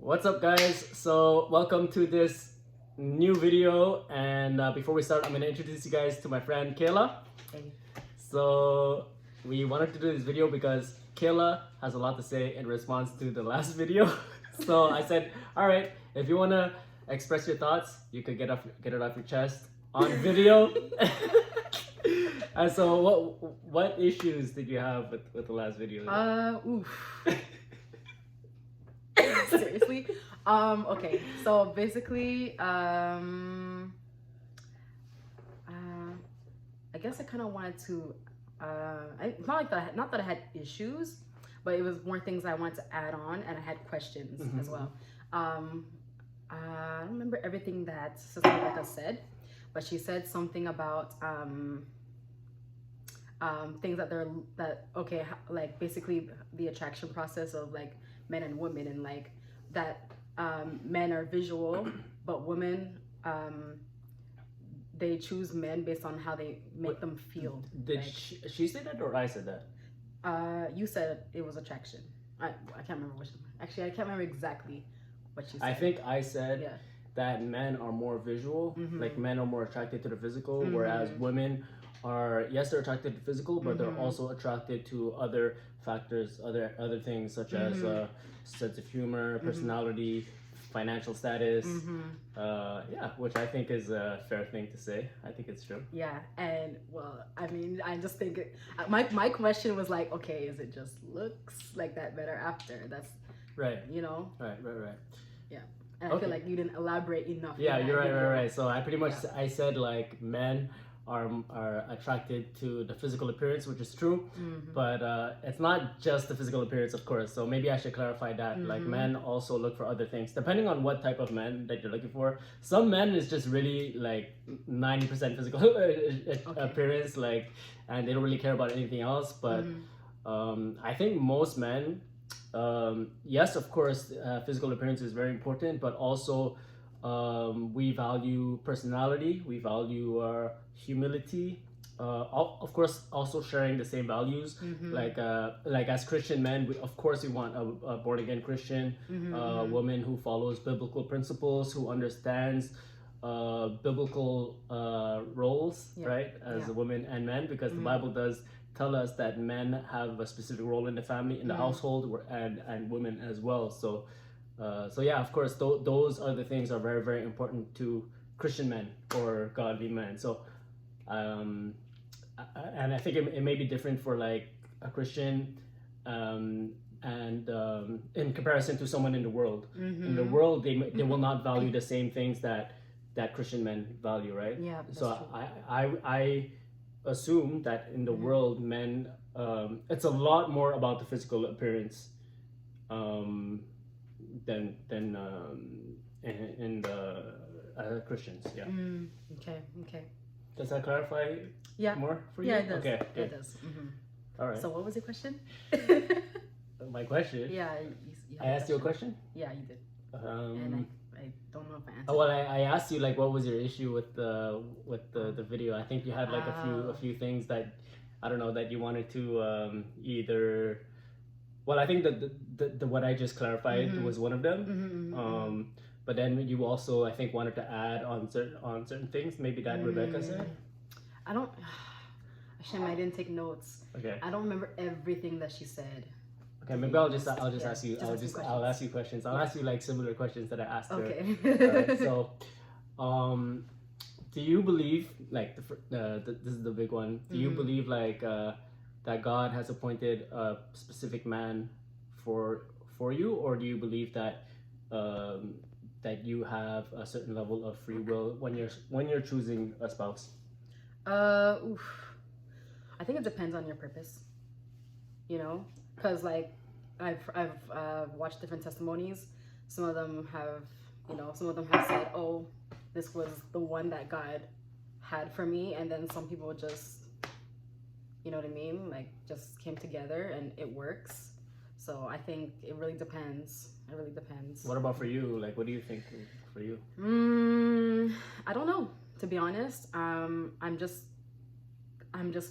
What's up, guys? So welcome to this new video, and before we start, I'm going to introduce you guys to my friend Kayla. Hey. So we wanted to do this video because Kayla has a lot to say in response to the last video. So I said, all right, if you want to express your thoughts, you could get it off your chest on video. And so what issues did you have with the last video? Seriously? Okay, so basically, I guess I kind of wanted to, not that I had issues, but it was more things I wanted to add on, and I had questions as well. I don't remember everything that Sister Rebecca said, but she said something about, things like basically the attraction process of like men and women, and like that men are visual, but women they choose men based on how they make them feel. Did she say that, or I said that? You said it was attraction. I can't remember which. Actually, I can't remember exactly what she said. I think I said that men are more visual, like men are more attracted to the physical, whereas women are, yes, they're attracted to physical, but they're also attracted to other factors, other things such as sense of humor, personality, financial status. Which I think is a fair thing to say. I think it's true. Yeah, and well, I mean, I just think my question was like, okay, is it just looks like that better after? That's right. You know. Right. Yeah. And I feel like you didn't elaborate enough. Yeah, you're right. So I pretty much I said like men are attracted to the physical appearance, which is true, but it's not just the physical appearance, of course. So maybe I should clarify that. Like men also look for other things, depending on what type of men that you're looking for. Some men is just really like 90% physical appearance, like, and they don't really care about anything else. But I think most men, yes, of course, physical appearance is very important, but also we value personality, we value humility, of course also sharing the same values. Like as Christian men, of course we want a born again Christian woman who follows biblical principles, who understands biblical roles, right, as a woman and men, because the Bible does tell us that men have a specific role in the family, in the household, and women as well. So yeah, of course, those other things are very, very important to Christian men or godly men. So, and I think it may be different for like a Christian, and in comparison to someone in the world. In the world, they will not value the same things that Christian men value, right? Yeah. So I assume that in the world, men, it's a lot more about the physical appearance. Than in the Christians, yeah. Okay. Does that clarify more for you? Yeah, it does. Okay, good. It does. All right. So what was your question? My question? Yeah. I asked you a question? Yeah, you did. And I don't know if I answered. Well, I asked you like what was your issue with the video. I think you had like a few things that, I don't know, that you wanted to either. Well, I think the what I just clarified was one of them. But then you also, I think, wanted to add on certain things. Maybe that Rebecca said. I don't. Shame, I didn't take notes. Okay. I don't remember everything that she said. Okay, maybe I'll just ask you. I'll ask you questions. I'll ask you like similar questions that I asked her. Okay. Alright, so, do you believe like this is the big one? Do you believe like that God has appointed a specific man for you, or do you believe that that you have a certain level of free will when you're choosing a spouse? I think it depends on your purpose. You know, because like I've watched different testimonies. Some of them have said, "Oh, this was the one that God had for me," and then some people just, you know what I mean, like just came together and it works. So I think it really depends. What about for you? Like, what do you think for you? I don't know, to be honest. I'm just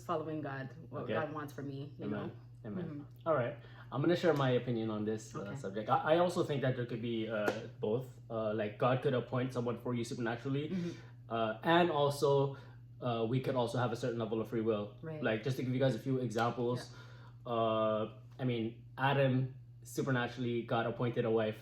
following God, what God wants for me, you know. Amen. All right. I'm gonna share my opinion on this subject. I also think that there could be both. Like God could appoint someone for you supernaturally, and also we could also have a certain level of free will. Right. Like just to give you guys a few examples, I mean, Adam supernaturally got appointed a wife,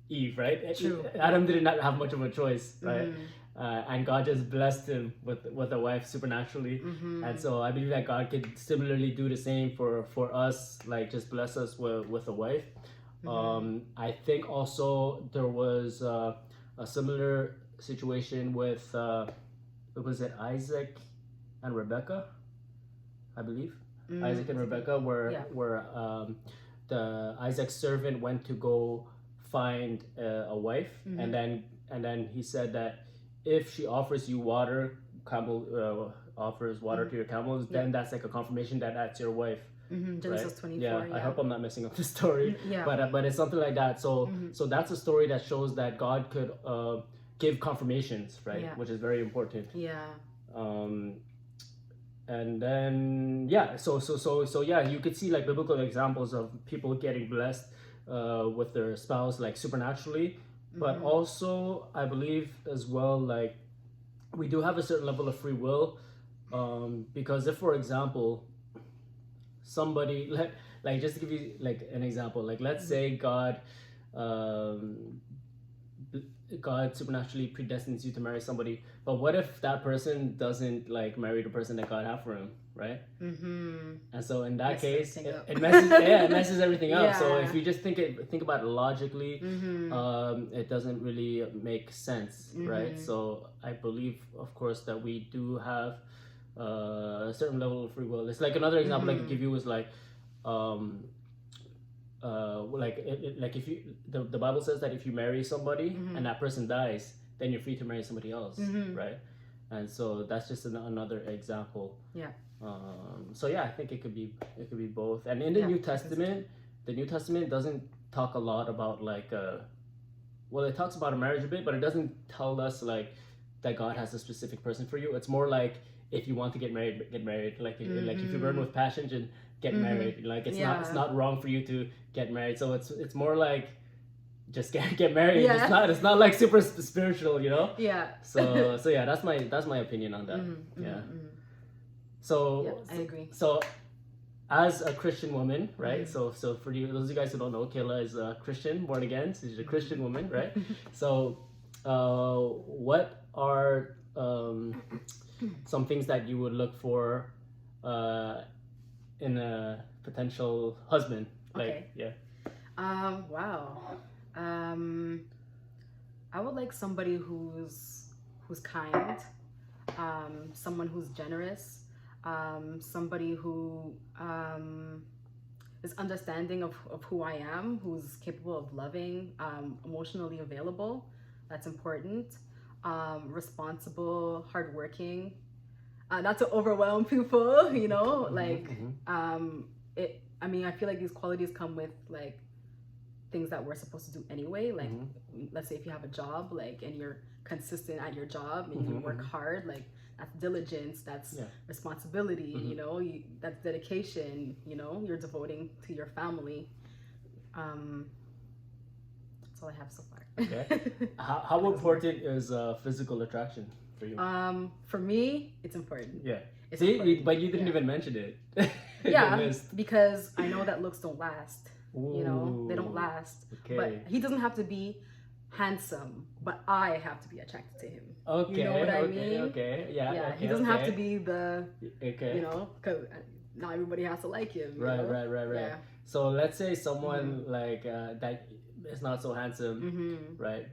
Eve, right? True. Adam did not have much of a choice, right? And God just blessed him with a wife supernaturally, and so I believe that God could similarly do the same for us, like just bless us with a wife. I think also there was a similar situation with was it Isaac and Rebecca, I believe. Isaac and Rebecca, where the Isaac's servant went to go find a wife, and then he said that if she offers you water, offers water to your camels, then that's like a confirmation that that's your wife. Genesis 24. Yeah, I hope I'm not messing up the story. But it's something like that. So that's a story that shows that God could give confirmations, right? Yeah. Which is very important. Yeah. And then so you could see like biblical examples of people getting blessed with their spouse like supernaturally, but also I believe as well like we do have a certain level of free will, because if, for example, somebody like just to give you like an example, like let's say God supernaturally predestines you to marry somebody, but what if that person doesn't like marry the person that God have for him, right? And so in that case, it messes everything up. So if you just think about it logically, it doesn't really make sense, right? So I believe, of course, that we do have a certain level of free will. It's like another example I could give you is like like if you the Bible says that if you marry somebody and that person dies, then you're free to marry somebody else, right? And so that's just another example. So yeah, I think it could be both. And in the New Testament, doesn't talk a lot about like well, it talks about a marriage a bit, but it doesn't tell us like that God has a specific person for you. It's more like if you want to get married, get married. Like if you burn with passion, just get married. Like it's not wrong for you to get married. So it's more like just get married. It's not like super spiritual, you know. So yeah, that's my opinion on that. So I agree. So as a Christian woman, right? So for those of you guys who don't know, Kayla is a Christian, born again. So she's a Christian woman, right? So what are some things that you would look for in a potential husband? Like, wow. I would like somebody who's kind, someone who's generous, somebody who is understanding of who I am, who's capable of loving, emotionally available. That's important. Responsible, hardworking. Not to overwhelm people, you know, like I mean, I feel like these qualities come with like things that we're supposed to do anyway. Like let's say if you have a job, like, and you're consistent at your job and you work hard, like that's diligence, that's responsibility, you know, that's dedication, you know, you're devoting to your family. That's all I have so far. Okay. How important is physical attraction for you? For me, it's important. Yeah. It's See, important. but you didn't even mention it. Yeah, because I know that looks don't last. Ooh, you know, they don't last. Okay. But he doesn't have to be handsome, but I have to be attracted to him. Okay. You know what I mean? Okay. Yeah. Yeah. Okay, He doesn't have to be the. Okay. You know, because not everybody has to like him. Right. Yeah. So let's say someone like that is not so handsome, right?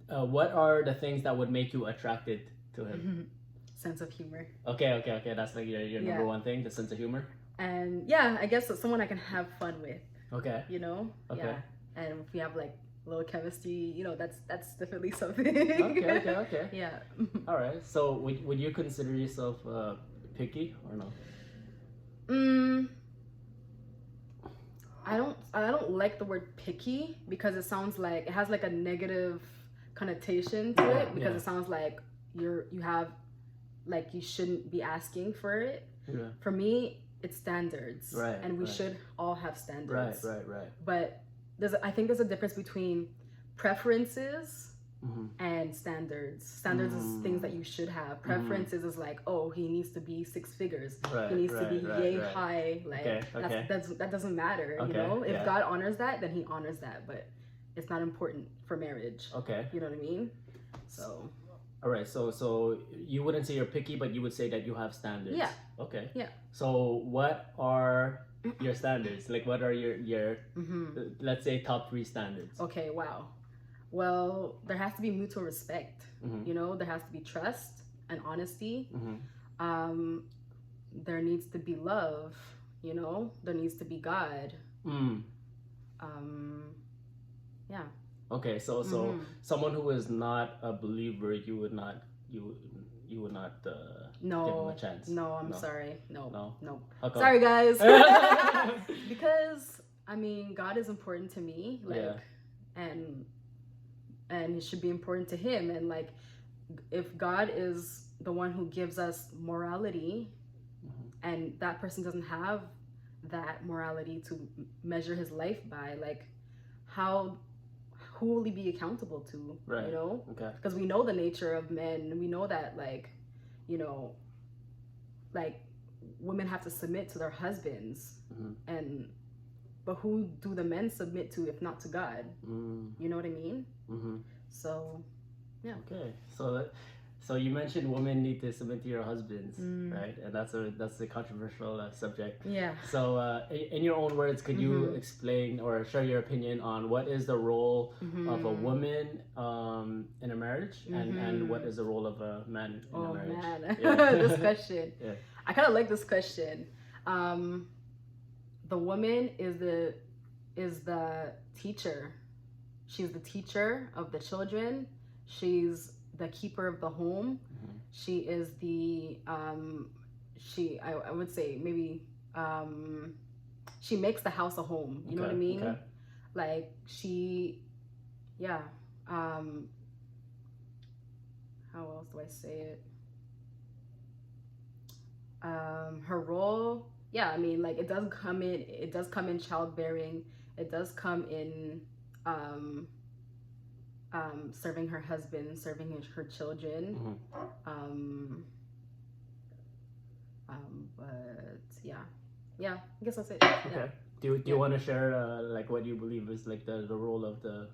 What are the things that would make you attracted to him? Sense of humor. Okay. That's like your number one thing, the sense of humor. And yeah, I guess it's someone I can have fun with. Okay. You know. Okay. Yeah. And if we have like a little chemistry, you know, that's definitely something. Okay. Yeah. All right. So would you consider yourself picky or no? I don't like the word picky because it sounds like it has like a negative connotation to it, because it sounds like you have like you shouldn't be asking for it. Yeah. For me, it's standards, right? And we right. should all have standards, Right. But I think there's a difference between preferences Mm-hmm. and standards. Standards is things that you should have. Preferences is like, oh, he needs to be 6 figures. Right, he needs to be yay right. high. Like that doesn't matter. Okay, You know, if yeah. God honors that, then He honors that. But it's not important for marriage. Okay. You know what I mean? So. All right. So you wouldn't say you're picky, but you would say that you have standards. Yeah. Okay. Yeah. So what are your standards? Like, what are your let's say top 3 standards? Okay. Wow. Well, there has to be mutual respect. You know, there has to be trust and honesty. There needs to be love. You know, there needs to be God. Yeah. Okay, so someone who is not a believer, you would not give them a chance. No, I'm sorry. No. How come? Sorry, guys. Because I mean, God is important to me, like, and it should be important to Him. And like, if God is the one who gives us morality, and that person doesn't have that morality to measure his life by, like, who will he be accountable to? Right. You know? Okay. Because we know the nature of men, and we know that, like, you know, like, women have to submit to their husbands, but who do the men submit to if not to God? You know what I mean? So, yeah. Okay. So you mentioned women need to submit to your husbands, right? And that's a controversial subject. Yeah. So in your own words, could you explain or share your opinion on what is the role of a woman in a marriage, and what is the role of a man in a marriage? Oh man, yeah. This question. Yeah. I kind of like this question. The woman is the teacher. She's the teacher of the children. She's the keeper of the home. She is the I would say maybe she makes the house a home. You know what I mean? Okay. Like how else do I say it? Her role, I mean, like, it does come in childbearing. It does come in serving her husband, serving her children. But I guess that's it. Okay. Yeah. Do you want to share like what you believe is like the role of the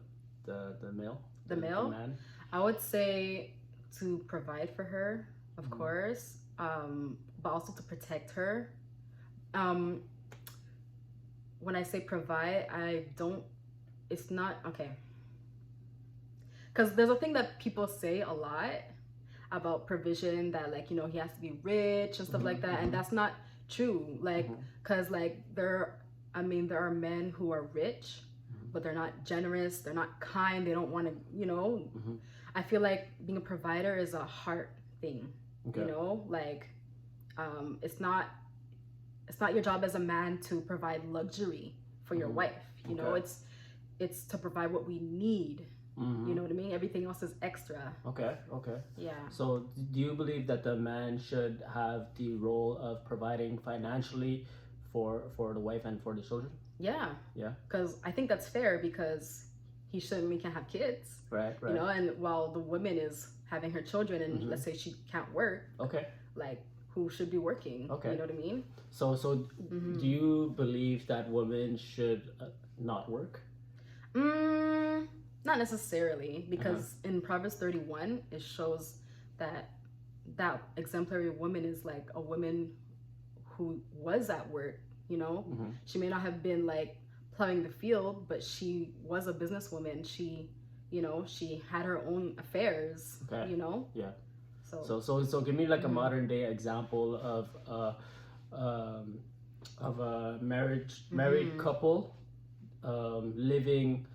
male? The male? The man? I would say to provide for her, of course, but also to protect her. When I say provide, it's not, okay. Because there's a thing that people say a lot about provision, that, like, you know, he has to be rich and stuff like that. And that's not true. Like, because, like, there are men who are rich, but they're not generous. They're not kind. They don't want to, you know. I feel like being a provider is a heart thing, you know, like, it's not your job as a man to provide luxury for your wife. You know, it's to provide what we need. You know what I mean? Everything else is extra. Okay. Yeah. So do you believe that the man should have the role of providing financially for the wife and for the children? Yeah. Because I think that's fair, because he can't have kids. Right. You know, and while the woman is having her children, and let's say she can't work. Okay. Like, who should be working? Okay. You know what I mean? So do you believe that women should not work? Not necessarily, because in Proverbs 31, it shows that exemplary woman is like a woman who was at work, you know? She may not have been, like, plowing the field, but she was a businesswoman. She, you know, she had her own affairs, you know? Yeah. So give me, like, a modern day example of a married couple living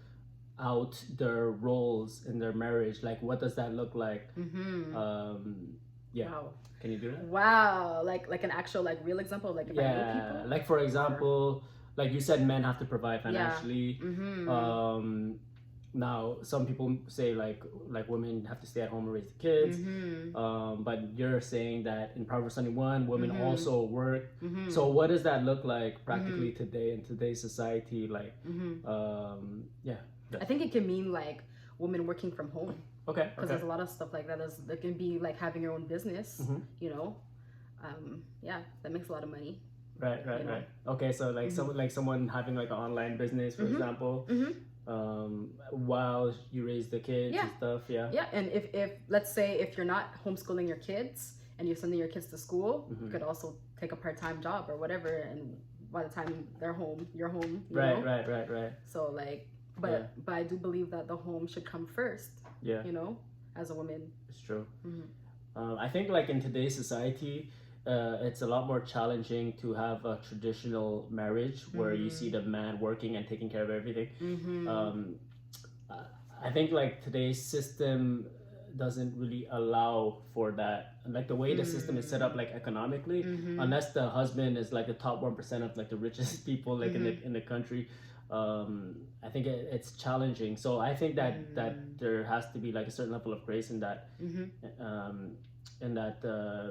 out their roles in their marriage. Like, what does that look like? Wow. Can you do that? Wow. Like an actual, like, real example, like, if I know people? Like, for example, like you said, men have to provide financially. now some people say like women have to stay at home and raise the kids, but you're saying that in Proverbs 21 women also work. So what does that look like practically today in today's society? Like yeah, I think it can mean like women working from home. Okay. Because there's a lot of stuff like that. There can be like having your own business, you know. Yeah, that makes a lot of money. Right. Okay, so like someone having like an online business, for example, while you raise the kids and stuff. Yeah, and if let's say if you're not homeschooling your kids and you're sending your kids to school, you could also take a part-time job or whatever, and by the time they're home, you're home. You know? Right. So like, but I do believe that the home should come first. Yeah. You know, as a woman. It's true. I think like in today's society, it's a lot more challenging to have a traditional marriage where you see the man working and taking care of everything. I think like today's system doesn't really allow for that. Like the way the system is set up, like economically, unless the husband is like the top 1% of like the richest people like in the country, I think it's challenging. So I think that there has to be like a certain level of grace in that. And that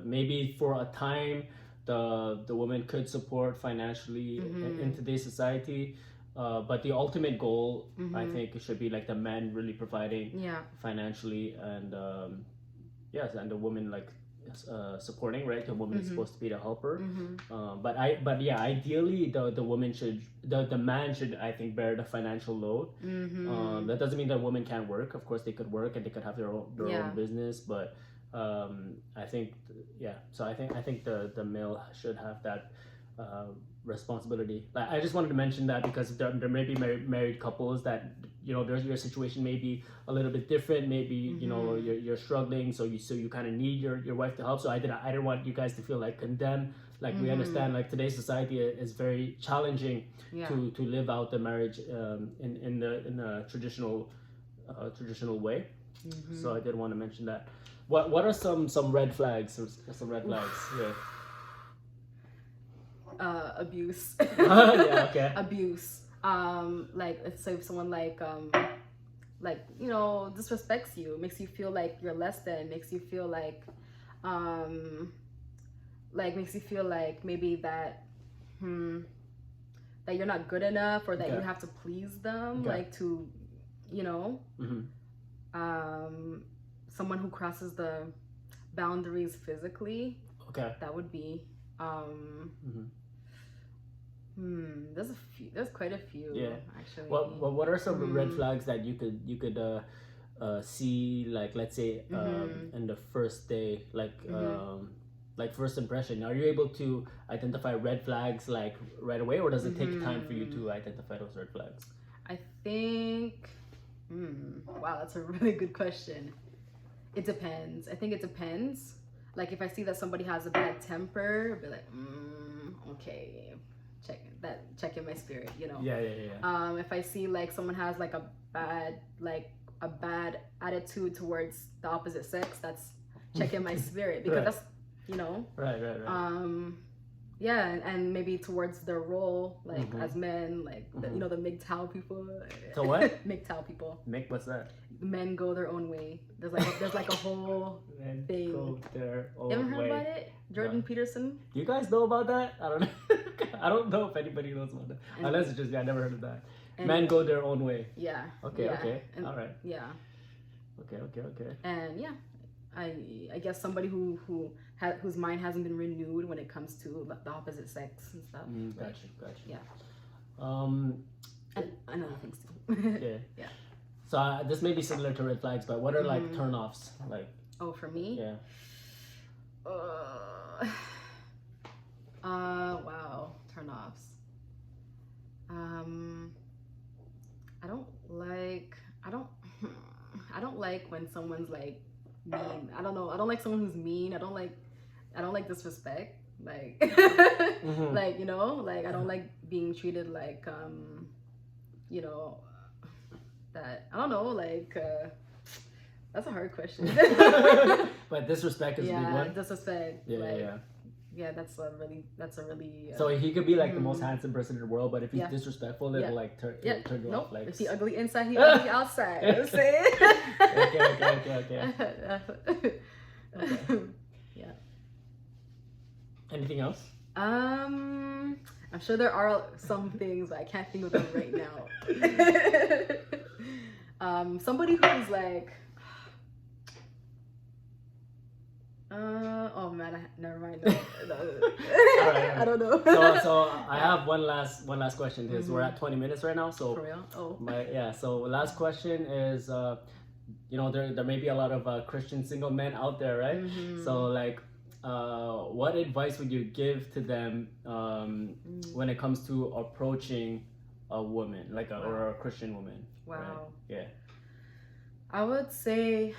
maybe for a time the woman could support financially in today's society, but the ultimate goal I think it should be like the man really providing financially, and and the woman like supporting, right? The woman is supposed to be the helper, but ideally the woman should, the man should, I think, bear the financial load. That doesn't mean that women can't work. Of course they could work and they could have their own business, but I think so I think the male should have that responsibility. Like, I just wanted to mention that because there may be married couples that, you know, your situation may be a little bit different. Maybe you know you're struggling, so you kind of need your wife to help. So I didn't want you guys to feel like condemned. Like we understand like today's society is very challenging to live out the marriage in the traditional way. So I did want to mention that. What are some red flags? Some red flags. Abuse. Yeah. Okay. Abuse. Like, let's say if someone like you know, disrespects you, makes you feel like you're less than, makes you feel like maybe that that you're not good enough, or that you have to please them, like to, you know, someone who crosses the boundaries physically. That would be there's quite a few actually. What are some red flags that you could see, like, let's say in the first day, like first impression? Are you able to identify red flags like right away, or does it take time for you to identify those red flags? I think wow, that's a really good question. It depends. I think it depends. Like, if I see that somebody has a bad temper, I'll be like, okay, check in my spirit, you know. Yeah. If I see like someone has like a bad attitude towards the opposite sex, that's check in my spirit, because that's, you know. Right. Yeah, and maybe towards their role, like as men, like you know, the MGTOW people. So what? MGTOW people. What's that? Men go their own way. There's like a whole thing. Go their own you ever heard way. about it? Jordan Peterson. Do you guys know about that? I don't know. I don't know if anybody knows about that. Unless it's just I never heard of that. Men go their own way. Yeah. Okay. And, all right. Yeah. Okay. And yeah, I guess somebody whose mind hasn't been renewed when it comes to the opposite sex and stuff. Gotcha. Yeah. And other things too. Yeah. So this may be similar to red flags, but what are like turn-offs? Like, oh, for me? Yeah. Wow, turn-offs. I don't like when someone's like mean. I don't know. I don't like someone who's mean. I don't like disrespect. Like, like, you know, like I don't like being treated like, you know, that, I don't know, like, that's a hard question. But disrespect is a big one. Disrespect. Yeah. Yeah, that's a really. So he could be like the most handsome person in the world, but if he's Yeah. disrespectful, it'll like turn you off. Like, if he ugly inside, he ugly outside. You know what I'm saying? Okay. Yeah. Anything else? I'm sure there are some things, but I can't think of them right now. Somebody who's like, oh man, never mind. No. All right. I don't know. So I have one last question because we're at 20 minutes right now. So For real? Oh. So last question is, there may be a lot of Christian single men out there, right? So like, what advice would you give to them when it comes to approaching a woman, like or a Christian woman? Wow. Right? Yeah. I would say,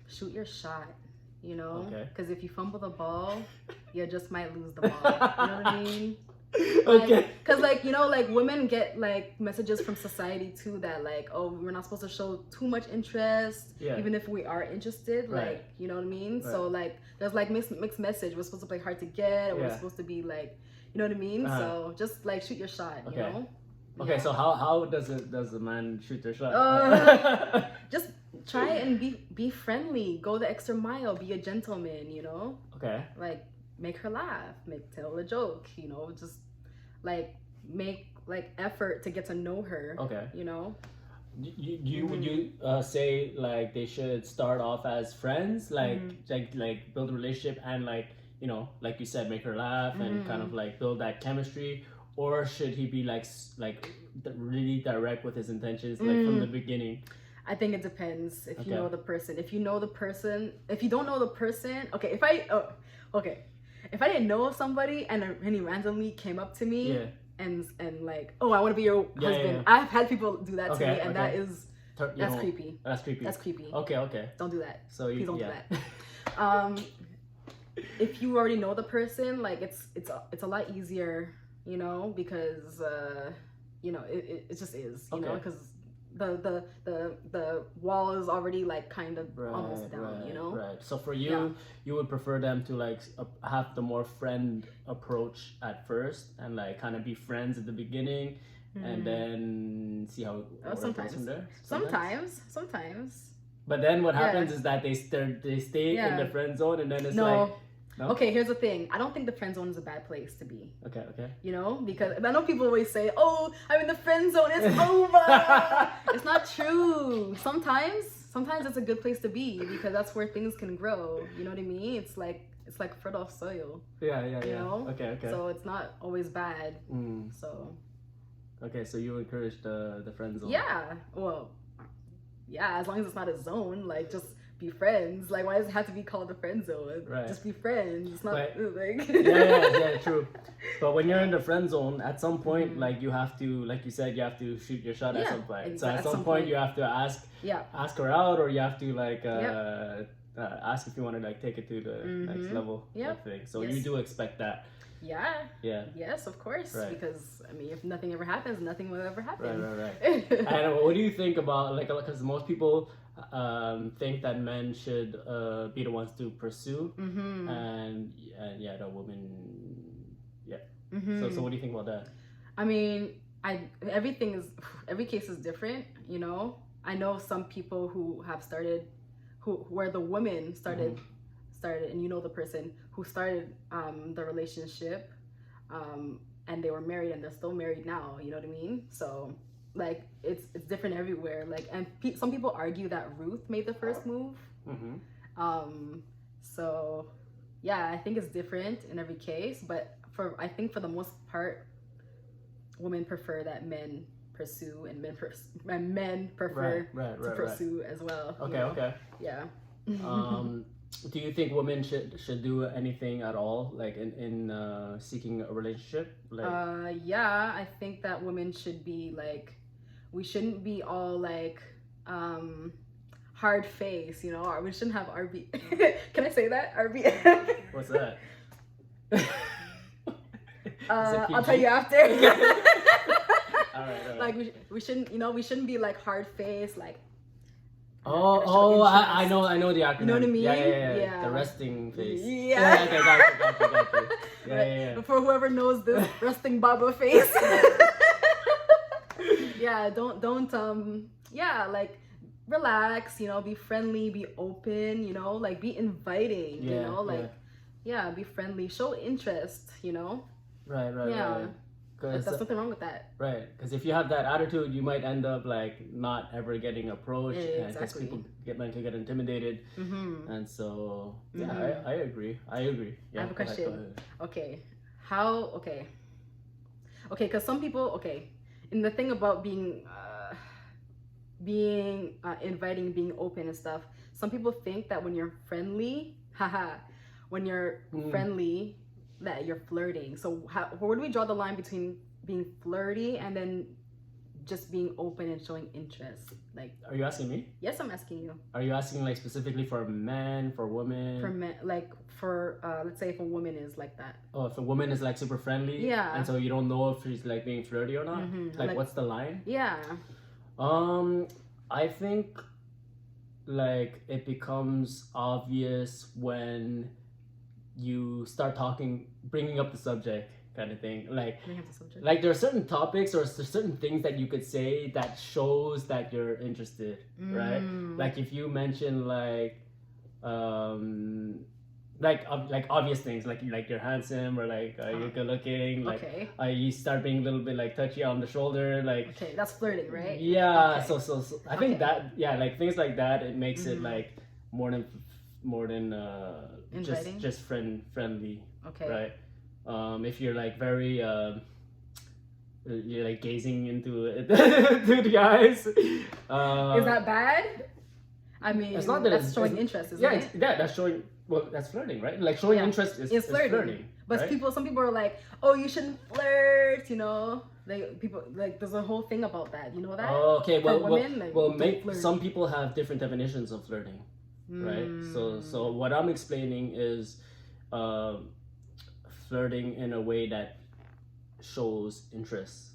shoot your shot. Okay. Because if you fumble the ball, you just might lose the ball. You know what I mean? Okay. Because women get like messages from society too that like, oh, we're not supposed to show too much interest, even if we are interested. Right. Like, you know what I mean? Right. So like, there's like mixed message. We're supposed to play hard to get, or we're supposed to be like, you know what I mean? So just like shoot your shot. Okay. You know? Okay. So how does a man shoot their shot? Just try and be friendly. Go the extra mile. Be a gentleman. Okay. Like make her laugh. Tell a joke. Just like make like effort to get to know her. Okay. Would you say like they should start off as friends, like build a relationship and like you said, make her laugh and kind of like build that chemistry, or should he be like really direct with his intentions like from the beginning? I think it depends if you know the person. If you know the person, if you don't know the person, if I didn't know somebody and he randomly came up to me and like, oh, I want to be your husband. I've had people do that to me, and that's creepy. That's creepy. Okay. Don't do that. So please don't do that. If you already know the person, like it's a lot easier, because it just is, because the wall is already like kind of almost down, Right. So for you, you would prefer them to like have the more friend approach at first and like kind of be friends at the beginning, and then see how it goes from there. Sometimes. But then what happens is that they stay in the friend zone, and then it's like. No? Okay, here's the thing. I don't think the friend zone is a bad place to be. Okay. Because I know people always say, "Oh, I'm in the friend zone. It's over." It's not true. Sometimes it's a good place to be because that's where things can grow. You know what I mean? It's like fertile soil. Yeah. You know? Okay. So it's not always bad. So. Okay, so you encourage the friend zone. Yeah. Well. Yeah, as long as it's not a zone, like just. Be friends. Like, why does it have to be called a friend zone? Right. Just be friends. It's not like yeah, true. But when you're in the friend zone, at some point, like you have to, like you said, you have to shoot your shot at some point. Exactly. So at some point, you have to ask her out, or you have to like ask if you want to like take it to the next level of thing. So you do expect that. Yeah. Yes, of course. Right. Because I mean, if nothing ever happens, nothing will ever happen. Right. And what do you think about like? Because most people think that men should be the ones to pursue, and the woman. So what do you think about that? I mean, every case is different. I know some people who have started, where the woman started, and the person who started the relationship, and they were married and they're still married now. You know what I mean? So like it's different everywhere. Like, and some people argue that Ruth made the first move. So yeah, I think it's different in every case, but I think for the most part, women prefer that men pursue, and men prefer to pursue as well. Okay. Yeah. Do you think women should do anything at all, like in seeking a relationship? Like, yeah, I think that women should be like, we shouldn't be all like hard face, or we shouldn't have RB. Can I say that? RBF. What's that? I'll tell you after. All right. Like we shouldn't, we shouldn't be like hard face, like I know the acronym. You know what I mean? Yeah. The resting face. Yeah. Okay, got you. Yeah, Right. yeah. For whoever knows this resting Baba face. Yeah, don't like relax, be friendly, be open, like be inviting, be friendly, show interest, Right. Yeah. Right. There's nothing wrong with that. Right, because if you have that attitude, you might end up like not ever getting approached, because Exactly. people get intimidated, and so I agree. Yeah, I have a go ahead, question. Okay, because some people, in the thing about being inviting, being open and stuff, some people think that when you're friendly, friendly, that you're flirting. So where do we draw the line between being flirty and then just being open and showing interest? Like, Are you asking me? yes, I'm asking you. Are you asking like specifically for men, for women? For men, like for let's say if a woman is like that. Oh, if a woman is like super friendly, Yeah. and so you don't know if she's like being flirty or not. Like, What's the line? Yeah. I think like it becomes obvious when you start bringing up the subject, kind of thing. Like there are certain topics or certain things that you could say that shows that you're interested, right? Like if you mention like obvious things, like you're handsome, or like you're good looking, like you start being a little bit like touchy on the shoulder, like that's flirting, right? Yeah. So I think that like things like that, it makes it like more than just friendly. Okay. Right. If you're like very you're like gazing into to the eyes. Is that bad? I mean, it's not that that's showing interest, isn't it? Yeah, that's showing. Well, that's flirting, right? Like showing interest is flirting. But right? some people are like, oh, you shouldn't flirt, Like people, like there's a whole thing about that. You know that? Oh, okay. Women, some people have different definitions of flirting, right? So what I'm explaining is flirting in a way that shows interest.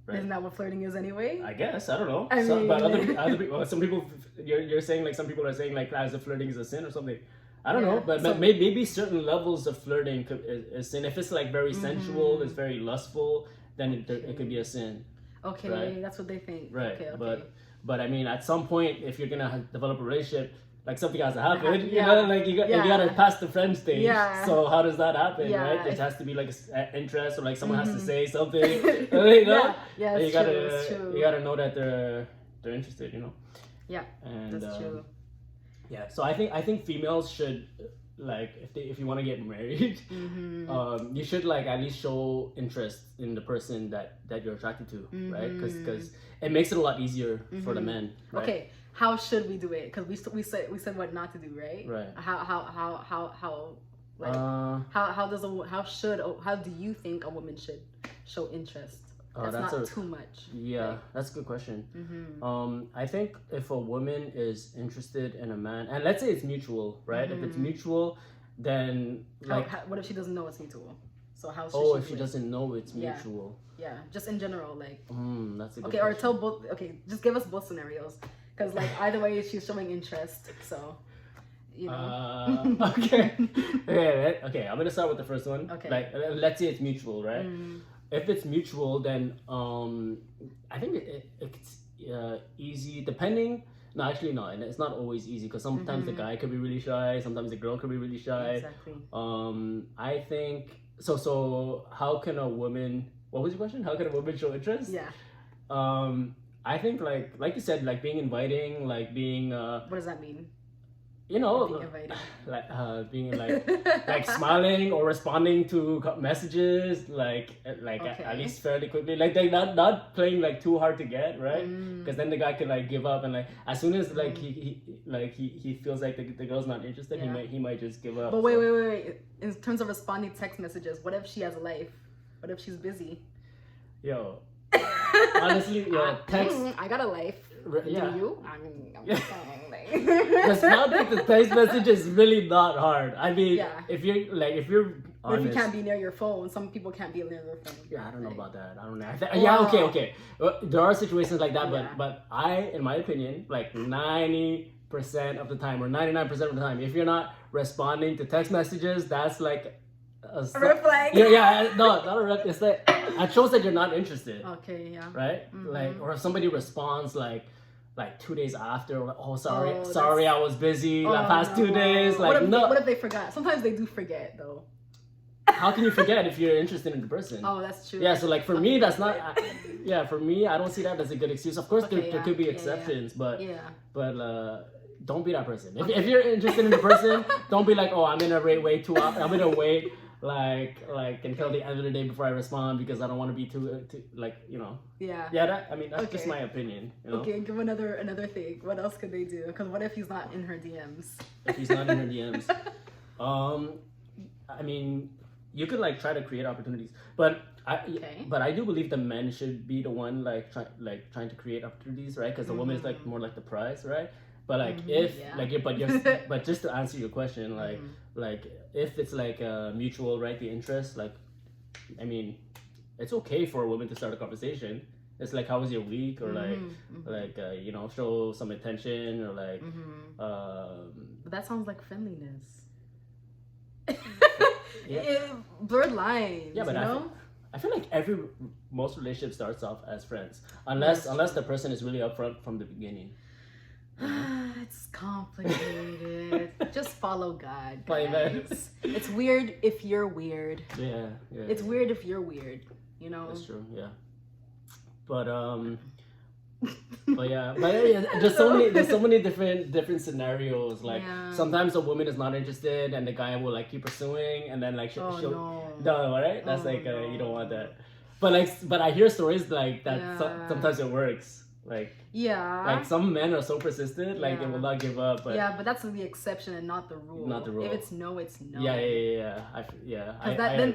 Right. Isn't that what flirting is anyway? I guess, I don't know. I mean... But other people, some people, you're saying like some people are saying like as if flirting is a sin or something. I don't know, but maybe certain levels of flirting is sin. If it's like very sensual, it's very lustful, then it could be a sin. Okay, right? That's what they think. Right, okay. But I mean, at some point, if you're gonna develop a relationship, like something has to happen. You know, like you gotta pass the friend stage. Yeah. So how does that happen, right? There has to be like an interest, or like someone has to say something. You know? Yeah, you gotta know that they're interested. Yeah, and, that's true. Yeah, so I think females should, like, if you want to get married, you should like at least show interest in the person that you're attracted to, right? Because it makes it a lot easier for the men. Right? Okay. How should we do it? Because we said what not to do, right? Right. How do you think a woman should show interest? That's not too much. Yeah, right? That's a good question. I think if a woman is interested in a man, and let's say it's mutual, right? If it's mutual, then like what if she doesn't know it's mutual? So how should she? If she doesn't know it's mutual. Yeah, just in general, like. That's a good question. Or tell both. Okay, just give us both scenarios, because like either way, she's showing interest. So. Okay. Okay. I'm gonna start with the first one. Okay. Like, let's say it's mutual, right? If it's mutual, then I think it's easy. Depending. No, actually, no. It's not always easy, because sometimes the guy could be really shy. Sometimes the girl could be really shy. Exactly. I think so. How can a woman? What was your question? How can a woman show interest? Yeah. I think like you said, like being inviting, like being. What does that mean? Being like smiling or responding to messages at least fairly quickly, like they not playing like too hard to get, right? Because then the guy could like give up, and like as soon as like he feels like the girl's not interested, he might just give up. But wait, in terms of responding text messages, what if she has a life? What if she's busy? Yo, honestly, text. I got a life. Yeah. Do you? I'm Responding to text message is really not hard. I mean, if you're Or if you can't be near your phone, some people can't be near their phone. Yeah, I don't know about that. I don't know. Yeah, okay. Well, there are situations like that, but in my opinion, like 90% of the time or 99% of the time, if you're not responding to text messages, that's like a red flag. Yeah, no, not a red. It's like it shows that you're not interested. Okay, yeah. Right? Like, or if somebody responds like 2 days after, like, oh sorry, I was busy the past 2 days. Like, what if they forgot? Sometimes they do forget though. How can you forget if you're interested in the person? Oh, that's true. Yeah, so like for me, that's not. For me, I don't see that as a good excuse. Of course, there could be exceptions, but don't be that person. If you're interested in the person, don't be like, oh, I'm gonna wait 2 hours. I'm gonna wait like until the end of the day before I respond because I don't want to be too like, you know. Yeah. Yeah, that's just my opinion. You know? Okay, give another thing. What else could they do? Because what if he's not in her DMs? If he's not in her DMs, I mean, you could like try to create opportunities, but I do believe the men should be the one trying to create opportunities, right? Because the woman is like more like the prize, right? But like but just to answer your question, like if it's like mutual, right? The interest, like, I mean, it's okay for a woman to start a conversation. It's like, how was your week, or you know, show some attention, or like. But that sounds like friendliness. Yeah. Blurred lines. Yeah, but you know? I feel like most relationships starts off as friends, unless the person is really upfront from the beginning. It's complicated. Just follow God, Play guys. It's weird if you're weird. Yeah. It's weird if you're weird. You know. That's true. Yeah. But there's so many different scenarios. Like sometimes a woman is not interested, and the guy will like keep pursuing, and then like she'll right? That's you don't want that. But I hear stories like that. Sometimes it works. Like some men are so persistent, like they will not give up. But that's the exception and not the rule. Not the rule. If it's no, it's no.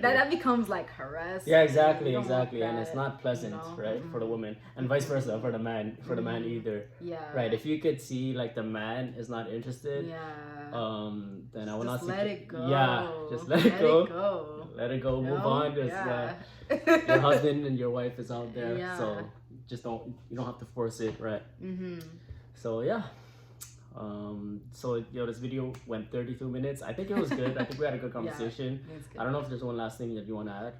That becomes like harassment. Yeah, exactly, and it's not pleasant, right, for the woman, and vice versa for the man, either. Yeah. Right. If you could see like the man is not interested. Then I will not. Let it go. Yeah, just let it go. Let it go. Move on. Your husband and your wife is out there, so. Just you don't have to force it, right? So this video went 32 minutes. I think it was good. I think we had a good conversation. Good. I don't know if there's one last thing that you want to add.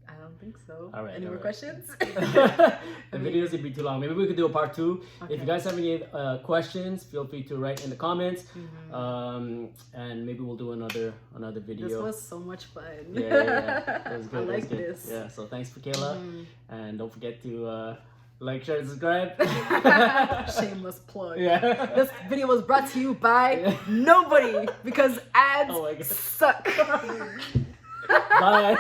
I don't think so. All right. Any more questions? The videos would be too long. Maybe we could do a part 2. Okay. If you guys have any questions, feel free to write in the comments. And maybe we'll do another video. This was so much fun. Yeah. It was good. I like this. Yeah. So thanks for Kayla, and don't forget to like, share, and subscribe. Shameless plug. Yeah. This video was brought to you by nobody because ads suck. Bye.